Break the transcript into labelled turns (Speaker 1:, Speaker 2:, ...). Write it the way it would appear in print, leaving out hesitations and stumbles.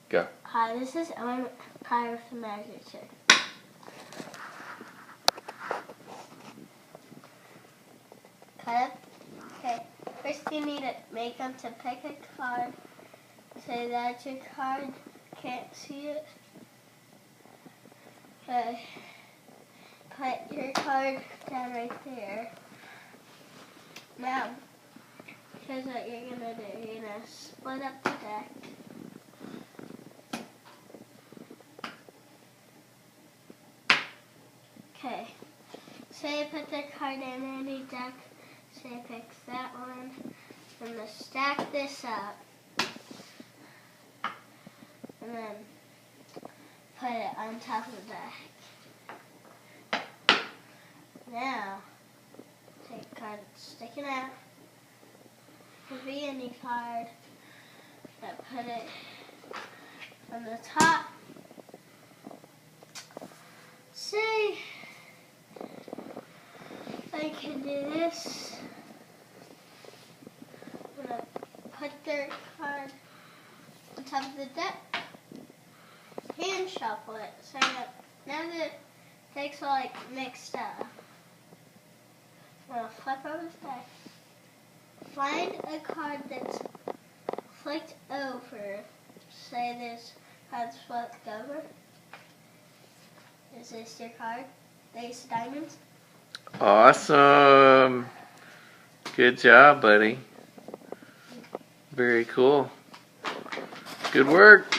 Speaker 1: Go.
Speaker 2: Hi, this is Ellen Kai with the Magic Trick. Cut up. Okay. First you need to make them to pick a card. Say that your card can't see it. Okay. Put your card down right there. Now, here's what you're gonna do. You're gonna split up the deck. Okay. Say I put the card in any deck. Say I pick that one. I'm gonna stack this up. And then put it on top of the deck. Now, take a card that's sticking out. Could be any card. Put it on the top. Say I can do this. I'm gonna put their card on top of the deck. Hand shuffle it. So now the decks are like mixed up. I'm gonna flip over the deck. Find a card that's flipped over. Say this card's flipped over. Is this your card? Ace of Diamonds?
Speaker 1: Awesome. Good job, buddy. Very cool. Good work.